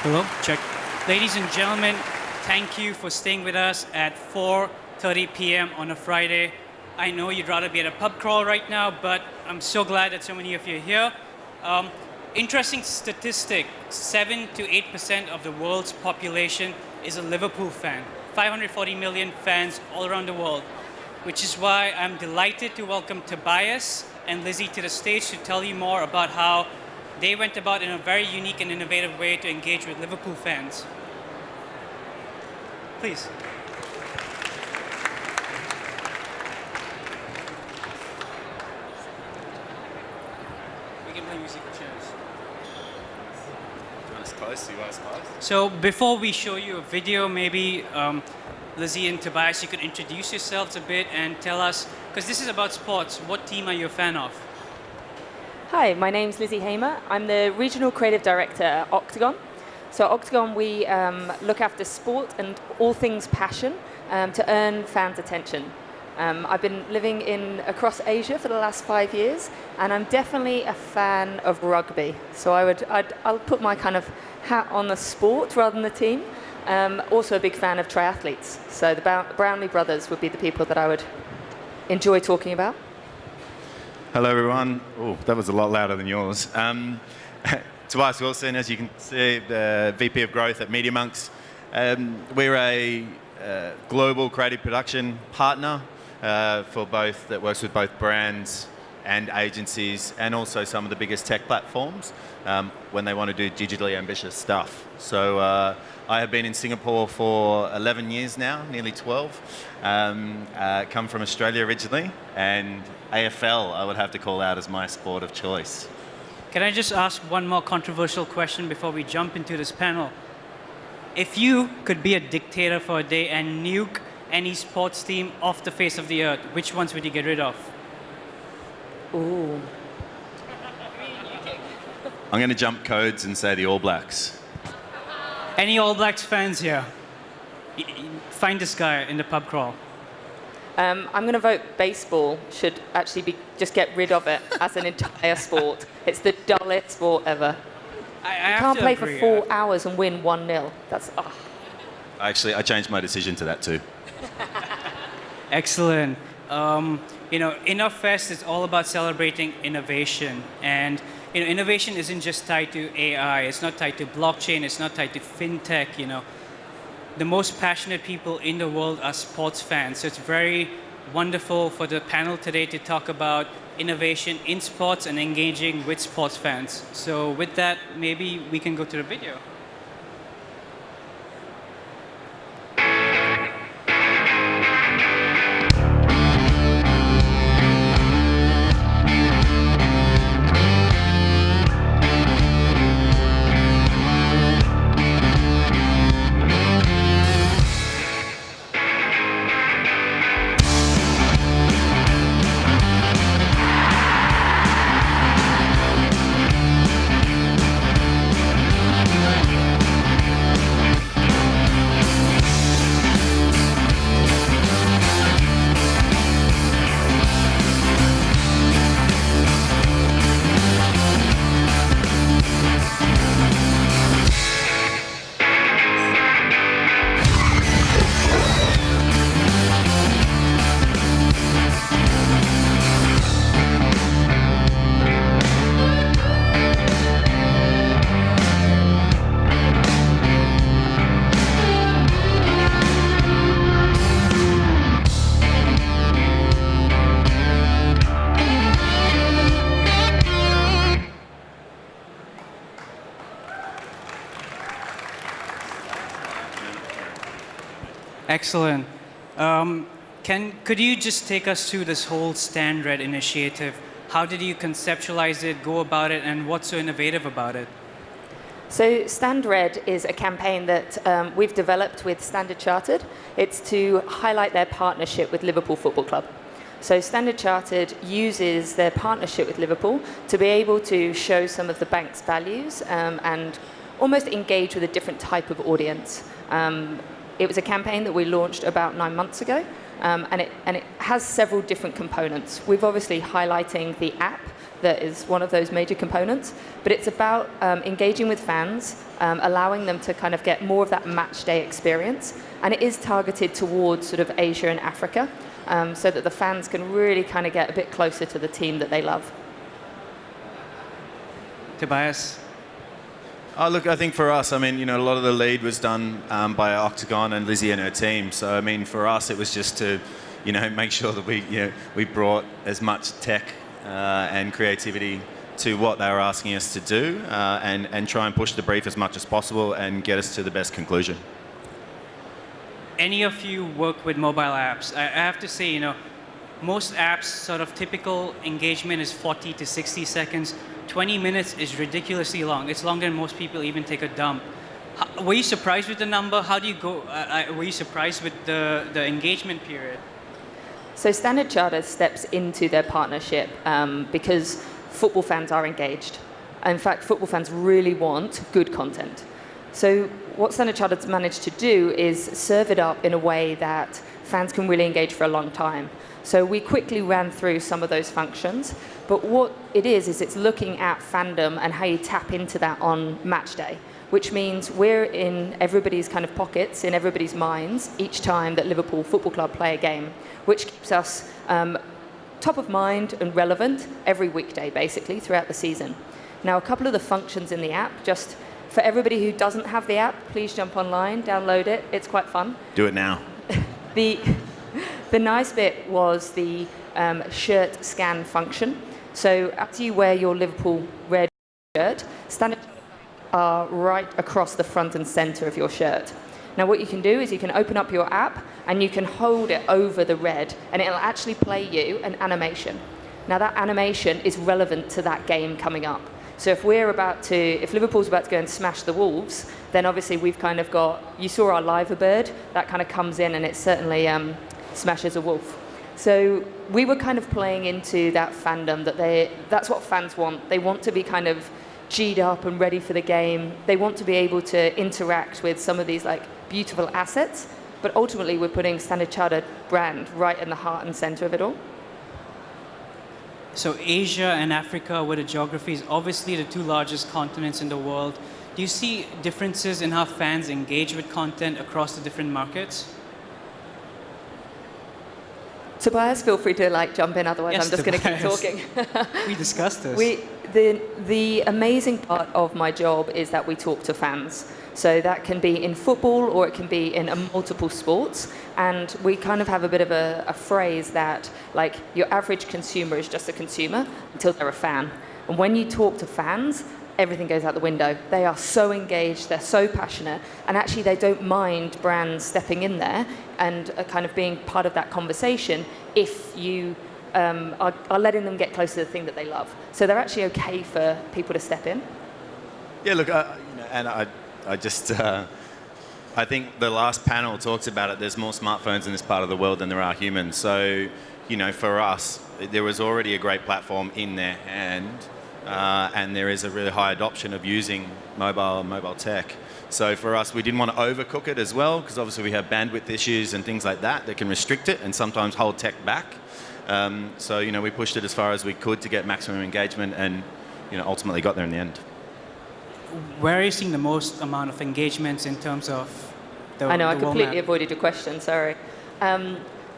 Hello, check. Ladies and gentlemen, thank you for staying with us at 4:30 p.m. on a Friday. I know you'd rather be at a pub crawl right now, but I'm so glad that so many of you are here. Interesting statistic, 7 to 8% of the world's population is a Liverpool fan. 540 million fans all around the world, which is why I'm delighted to welcome Tobias and Lizi to the stage to tell you more about how they went about in a very unique and innovative way to engage with Liverpool fans. Please. We can play musical chairs. Do you want us close? Do you want us close? So before we show you a video, maybe Lizi and Tobias, you could introduce yourselves a bit and tell us, because this is about sports, what team are you a fan of? Hi, my name's Lizi Hamer. I'm the Regional Creative Director at Octagon. So Octagon, we look after sport and all things passion to earn fans' attention. I've been living across Asia for the last 5 years, and I'm definitely a fan of rugby. So I'll put my kind of hat on the sport rather than the team. Also a big fan of triathletes. So the Brownlee brothers would be the people that I would enjoy talking about. Hello, everyone. Oh, that was a lot louder than yours. Tobias Wilson, as you can see, the VP of Growth at MediaMonks. We're a global creative production partner for both that works with both brands and agencies, and also some of the biggest tech platforms when they want to do digitally ambitious stuff. So I have been in Singapore for 11 years now, nearly 12. Come from Australia originally, and AFL I would have to call out as my sport of choice. Can I just ask one more controversial question before we jump into this panel? If you could be a dictator for a day and nuke any sports team off the face of the earth, which ones would you get rid of? Ooh. I'm going to jump codes and say the All Blacks. Any All Blacks fans here? Find this guy in the pub crawl. I'm going to vote baseball should actually just get rid of it as an entire sport. It's the dullest sport ever. You can't play for 4 hours and win 1-0. That's... Oh. Actually, I changed my decision to that too. Excellent. Innovfest is all about celebrating innovation. And innovation isn't just tied to AI. It's not tied to blockchain. It's not tied to fintech. The most passionate people in the world are sports fans. So it's very wonderful for the panel today to talk about innovation in sports and engaging with sports fans. So with that, maybe we can go to the video. Excellent. Could you just take us through this whole Stand Red initiative? How did you conceptualize it, go about it, and what's so innovative about it? So Stand Red is a campaign that we've developed with Standard Chartered. It's to highlight their partnership with Liverpool Football Club. So Standard Chartered uses their partnership with Liverpool to be able to show some of the bank's values and almost engage with a different type of audience. It was a campaign that we launched about 9 months ago, and it has several different components. We've obviously highlighting the app that is one of those major components. But it's about engaging with fans, allowing them to kind of get more of that match day experience. And it is targeted towards sort of Asia and Africa, so that the fans can really kind of get a bit closer to the team that they love. Tobias? Oh, look, I think for us, I mean, a lot of the lead was done by Octagon and Lizi and her team. So, I mean, for us, it was just to, make sure that we brought as much tech and creativity to what they were asking us to do, and try and push the brief as much as possible and get us to the best conclusion. Any of you work with mobile apps? I have to say, most apps sort of typical engagement is 40 to 60 seconds. 20 minutes is ridiculously long. It's longer than most people even take a dump. Were you surprised with the number? How do you go? Were you surprised with the engagement period? So Standard Chartered steps into their partnership because football fans are engaged. In fact, football fans really want good content. So what Standard Chartered's managed to do is serve it up in a way that fans can really engage for a long time. So we quickly ran through some of those functions, but what it is it's looking at fandom and how you tap into that on match day, which means we're in everybody's kind of pockets, in everybody's minds, each time that Liverpool Football Club play a game, which keeps us top of mind and relevant every weekday, basically, throughout the season. Now, a couple of the functions in the app, just for everybody who doesn't have the app, please jump online, download it, it's quite fun. Do it now. The nice bit was the shirt scan function. So as you wear your Liverpool red shirt, Standard are right across the front and center of your shirt. Now what you can do is you can open up your app and you can hold it over the red and it'll actually play you an animation. Now that animation is relevant to that game coming up. So if Liverpool's about to go and smash the Wolves, then obviously we've kind of got, you saw our liver bird, that kind of comes in and it certainly smashes a wolf. So we were kind of playing into that fandom that's what fans want. They want to be kind of G'd up and ready for the game. They want to be able to interact with some of these like beautiful assets, but ultimately we're putting Standard Chartered brand right in the heart and center of it all. So Asia and Africa were the geographies, obviously the two largest continents in the world. Do you see differences in how fans engage with content across the different markets? Tobias, feel free to jump in, otherwise yes, I'm just going to keep talking. We discussed this. The amazing part of my job is that we talk to fans. So that can be in football or it can be in multiple sports. And we kind of have a bit of a phrase that your average consumer is just a consumer until they're a fan. And when you talk to fans, everything goes out the window. They are so engaged, they're so passionate, and actually they don't mind brands stepping in there and kind of being part of that conversation if you are letting them get close to the thing that they love. So they're actually okay for people to step in. Yeah, look, and I just, I think the last panel talks about it. There's more smartphones in this part of the world than there are humans. So, for us, there was already a great platform in their hand, and there is a really high adoption of using mobile tech. So for us, we didn't want to overcook it as well, because obviously we have bandwidth issues and things like that that can restrict it and sometimes hold tech back. So, we pushed it as far as we could to get maximum engagement and, ultimately got there in the end. Where are you seeing the most amount of engagements in terms of the I know, I completely map? avoided your question, sorry.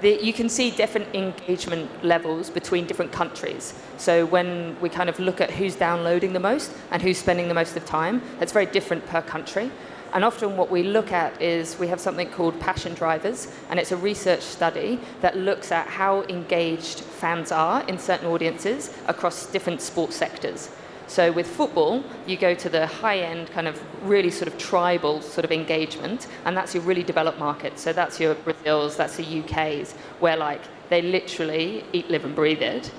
You can see different engagement levels between different countries. So when we kind of look at who's downloading the most and who's spending the most of time, it's very different per country. And often what we look at is we have something called passion drivers, and it's a research study that looks at how engaged fans are in certain audiences across different sports sectors. So with football, you go to the high-end kind of really sort of tribal sort of engagement, and that's your really developed market. So that's your Brazils, that's the UKs, where they literally eat, live and breathe it.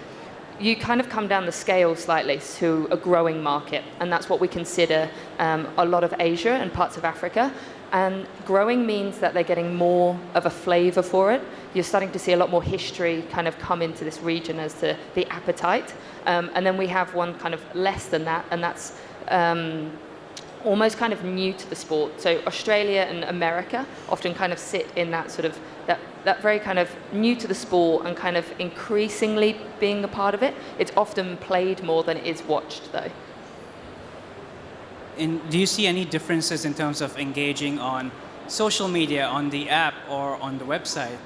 You kind of come down the scale slightly to a growing market, and that's what we consider a lot of Asia and parts of Africa. And growing means that they're getting more of a flavor for it. You're starting to see a lot more history kind of come into this region as to the appetite. And then we have one kind of less than that, and that's almost kind of new to the sport. So Australia and America often kind of sit in that sort of that that very kind of new to the sport and kind of increasingly being a part of it. It's often played more than it is watched, though. And do you see any differences in terms of engaging on social media, on the app, or on the website?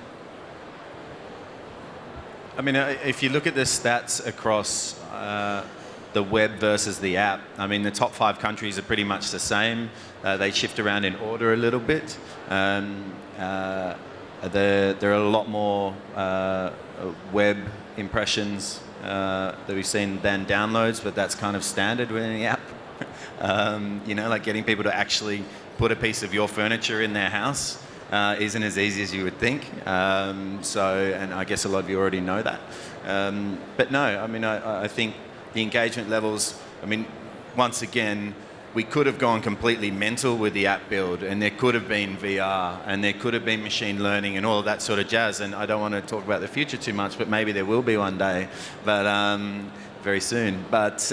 I mean, if you look at the stats across the web versus the app, I mean, the top 5 countries are pretty much the same. They shift around in order a little bit. There are a lot more web impressions that we've seen than downloads, but that's kind of standard within the app. You know, like getting people to actually put a piece of your furniture in their house isn't as easy as you would think. And I guess a lot of you already know that. But no, I mean, I think the engagement levels, I mean, once again, we could have gone completely mental with the app build, and there could have been VR, and there could have been machine learning and all of that sort of jazz. And I don't want to talk about the future too much, but maybe there will be one day, but very soon. But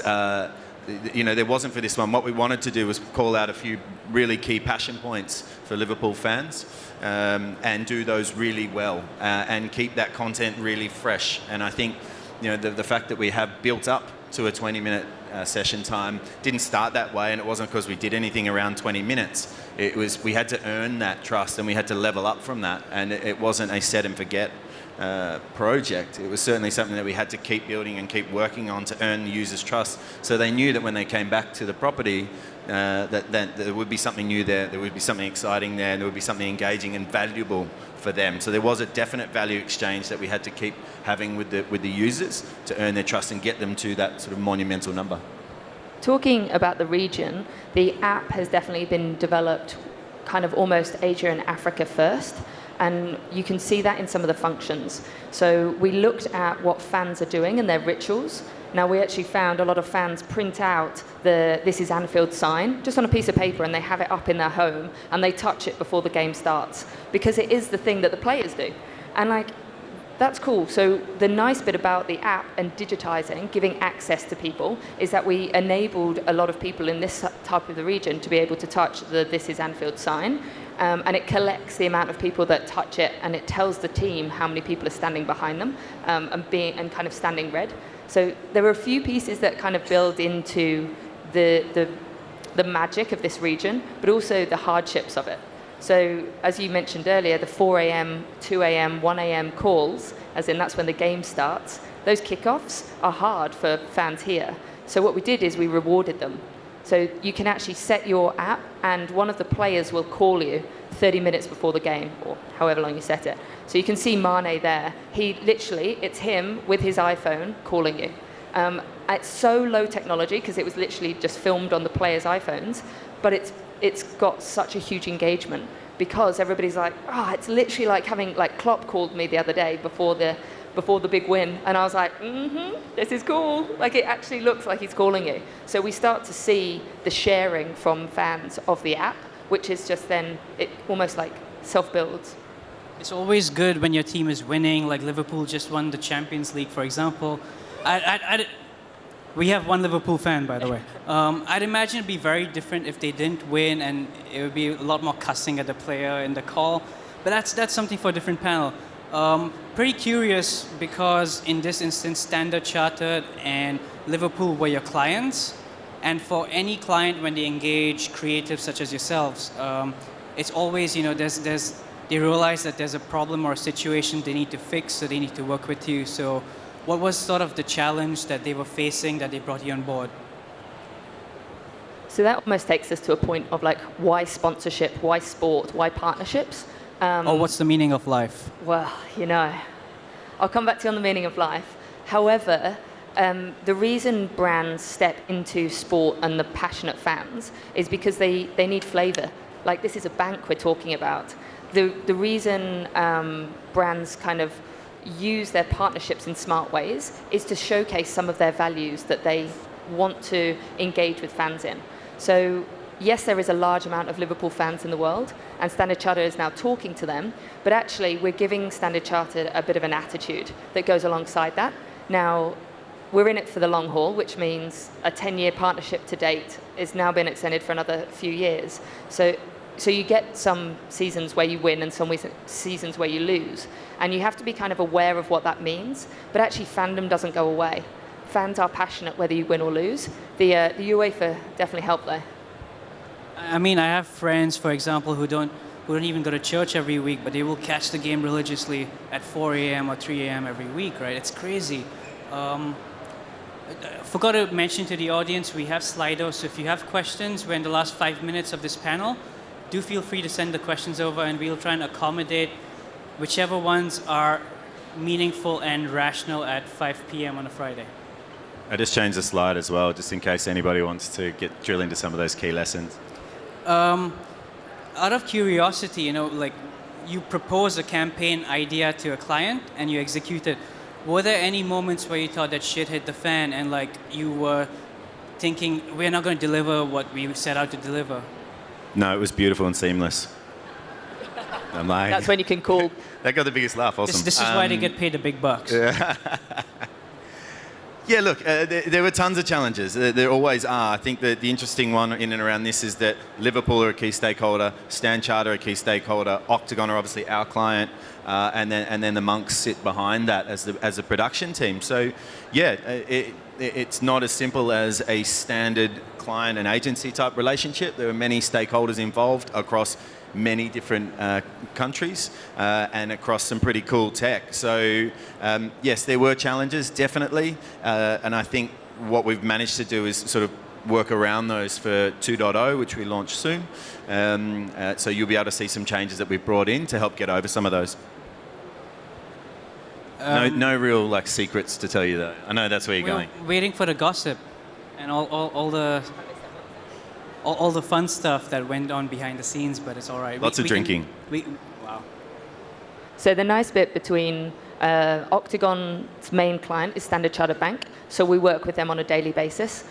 you know, there wasn't for this one. What we wanted to do was call out a few really key passion points for Liverpool fans, and do those really well, and keep that content really fresh. And I think, you know, the fact that we have built up to a 20-minute session time didn't start that way, and it wasn't because we did anything around 20 minutes. It was, we had to earn that trust, and we had to level up from that, and it wasn't a set and forget project. It was certainly something that we had to keep building and keep working on to earn the users' trust, so they knew that when they came back to the property, that there would be something new there would be something exciting there, and there would be something engaging and valuable for them. So there was a definite value exchange that we had to keep having with the users to earn their trust and get them to that sort of monumental number. Talking about the region, the app has definitely been developed kind of almost Asia and Africa first, and you can see that in some of the functions. So we looked at what fans are doing and their rituals. Now, we actually found a lot of fans print out the "This is Anfield" sign just on a piece of paper, and they have it up in their home, and they touch it before the game starts, because it is the thing that the players do. And like, that's cool. So the nice bit about the app and digitizing, giving access to people, is that we enabled a lot of people in this type of the region to be able to touch the "This is Anfield" sign. And it collects the amount of people that touch it, and it tells the team how many people are standing behind them, and kind of standing red. So there are a few pieces that kind of build into the magic of this region, but also the hardships of it. So as you mentioned earlier, the 4 a.m., 2 a.m., 1 a.m. calls, as in that's when the game starts, those kickoffs are hard for fans here. So what we did is we rewarded them. So you can actually set your app, and one of the players will call you 30 minutes before the game, or however long you set it. So you can see Mane there. He literally, it's him with his iPhone calling you. It's so low technology, because it was literally just filmed on the players' iPhones, but it's got such a huge engagement, because everybody's like, it's literally like having, like Klopp called me the other day before the big win, and I was like, this is cool. Like, it actually looks like he's calling you. So we start to see the sharing from fans of the app, which is just then, it almost like self-builds. It's always good when your team is winning, like Liverpool just won the Champions League, for example. We have one Liverpool fan, by the way. I'd imagine it'd be very different if they didn't win, and it would be a lot more cussing at the player in the call. But that's something for a different panel. Pretty curious, because in this instance, Standard Chartered and Liverpool were your clients. And for any client, when they engage creatives such as yourselves, it's always, you know, they realize that there's a problem or a situation they need to fix, so they need to work with you. So what was sort of the challenge that they were facing that they brought you on board? So that almost takes us to a point of like, why sponsorship, why sport, why partnerships? Or what's the meaning of life? Well, you know, I'll come back to you on the meaning of life. However, the reason brands step into sport and the passionate fans is because they need flavor. Like, this is a bank we're talking about. The reason brands kind of use their partnerships in smart ways is to showcase some of their values that they want to engage with fans in. So yes, there is a large amount of Liverpool fans in the world, and Standard Chartered is now talking to them, but actually we're giving Standard Chartered a bit of an attitude that goes alongside that. Now, we're in it for the long haul, which means a 10-year partnership to date is now been extended for another few years. So so you get some seasons where you win and some seasons where you lose, and you have to be kind of aware of what that means. But actually, fandom doesn't go away. Fans are passionate whether you win or lose. The UEFA definitely helped there. I mean, I have friends, for example, who don't even go to church every week, but they will catch the game religiously at 4 a.m. or 3 a.m. every week, right? It's crazy. I forgot to mention to the audience, we have Slido, so if you have questions, we're in the last 5 minutes of this panel. Do feel free to send the questions over, and we'll try and accommodate whichever ones are meaningful and rational at 5 p.m. on a Friday. I just changed the slide as well, just in case anybody wants to drill into some of those key lessons. Out of curiosity, you know, like you propose a campaign idea to a client and you execute it. Were there any moments where you thought that shit hit the fan and like you were thinking, we're not going to deliver what we set out to deliver? No, it was beautiful and seamless. I'm lying. That's when you can call. That got the biggest laugh. Awesome. This is why they get paid the big bucks. Yeah. Yeah, look, there were tons of challenges. There always are. I think that the interesting one in and around this is that Liverpool are a key stakeholder, Stan Charter a key stakeholder, Octagon are obviously our client, and then the Monks sit behind that as a production team. So, yeah, it's not as simple as a standard client and agency type relationship. There are many stakeholders involved across many different countries and across some pretty cool tech. So yes, there were challenges, definitely. And I think what we've managed to do is sort of work around those for 2.0, which we launch soon. So you'll be able to see some changes that we've brought in to help get over some of those. No real like secrets to tell you though. I know that's where you're going. Waiting for the gossip and all the fun stuff that went on behind the scenes, but it's all right. Lots of drinking. Wow. So the nice bit between Octagon's main client is Standard Chartered Bank, so we work with them on a daily basis.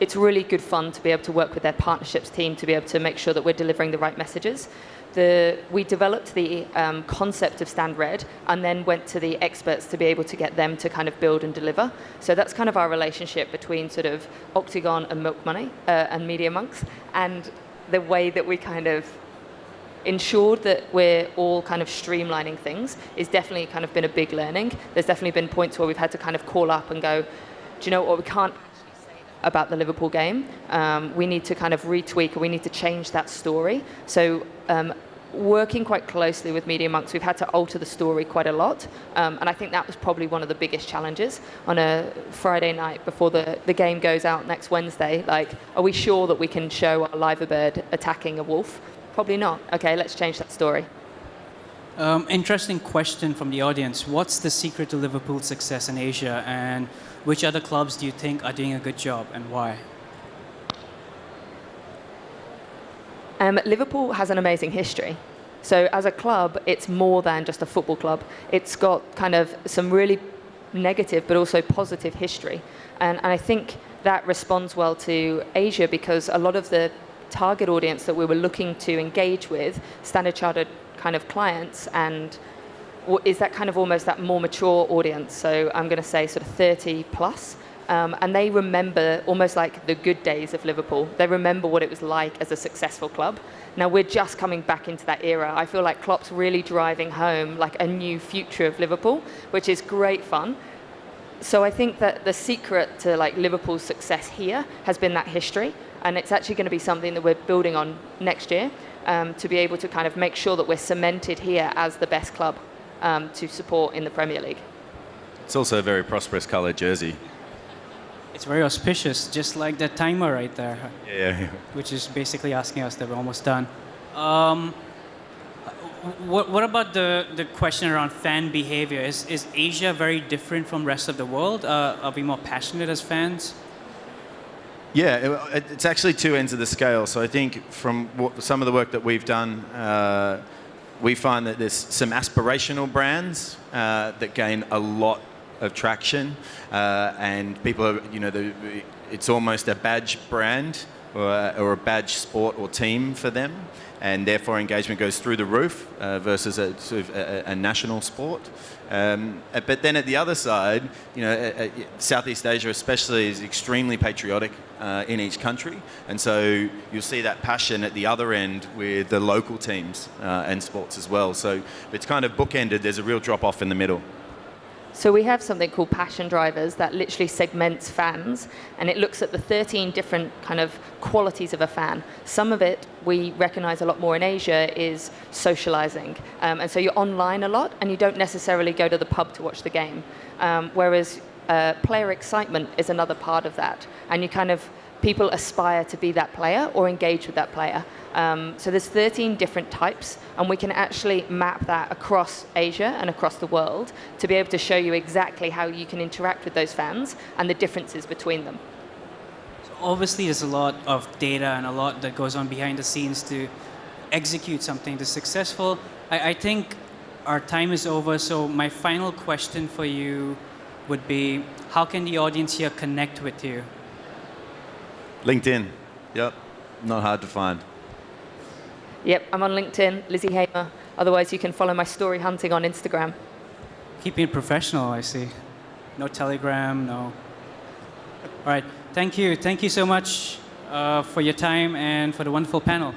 It's really good fun to be able to work with their partnerships team to be able to make sure that we're delivering the right messages. We developed the concept of Stand Red and then went to the experts to be able to get them to kind of build and deliver. So that's kind of our relationship between sort of Octagon and Milk Money and MediaMonks, and the way that we kind of ensured that we're all kind of streamlining things is definitely kind of been a big learning. There's definitely been points where we've had to kind of call up and go, do you know what, we can't about the Liverpool game. We need to kind of retweak, or we need to change that story. So working quite closely with MediaMonks, we've had to alter the story quite a lot. And I think that was probably one of the biggest challenges on a Friday night before the game goes out next Wednesday. Like, are we sure that we can show a liver bird attacking a wolf? Probably not. Okay, let's change that story. Interesting question from the audience. What's the secret to Liverpool's success in Asia, and which other clubs do you think are doing a good job, and why? Liverpool has an amazing history. So as a club, it's more than just a football club. It's got kind of some really negative but also positive history. And I think that responds well to Asia, because a lot of the target audience that we were looking to engage with, Standard Chartered kind of clients, and is that kind of almost that more mature audience. So I'm going to say sort of 30 plus. And they remember almost like the good days of Liverpool. They remember what it was like as a successful club. Now we're just coming back into that era. I feel like Klopp's really driving home like a new future of Liverpool, which is great fun. So I think that the secret to like Liverpool's success here has been that history, and it's actually going to be something that we're building on next year, to be able to kind of make sure that we're cemented here as the best club to support in the Premier League. It's also a very prosperous coloured jersey. It's very auspicious, just like that timer right there. Yeah. Which is basically asking us that we're almost done. What about the question around fan behavior? Is Asia very different from the rest of the world? Are we more passionate as fans? Yeah, it's actually two ends of the scale. So I think from some of the work that we've done, we find that there's some aspirational brands that gain a lot of traction, and people are, it's almost a badge brand or a badge sport or team for them, and therefore engagement goes through the roof versus a sort of a national sport. But then at the other side, Southeast Asia especially is extremely patriotic in each country. And so you'll see that passion at the other end with the local teams and sports as well. So it's kind of bookended. There's a real drop-off in the middle. So we have something called Passion Drivers that literally segments fans, and it looks at the 13 different kind of qualities of a fan. Some of it we recognize a lot more in Asia is socializing. And so you're online a lot and you don't necessarily go to the pub to watch the game. Whereas player excitement is another part of that. And you kind of, people aspire to be that player or engage with that player. So there's 13 different types, and we can actually map that across Asia and across the world to be able to show you exactly how you can interact with those fans and the differences between them. So obviously, there's a lot of data and a lot that goes on behind the scenes to execute something that's successful. I think our time is over, so my final question for you would be, how can the audience here connect with you? LinkedIn. Yep. Not hard to find. Yep, I'm on LinkedIn, Lizi Hamer. Otherwise, you can follow my story hunting on Instagram. Keeping it professional, I see. No Telegram, no. All right, thank you. Thank you so much for your time and for the wonderful panel.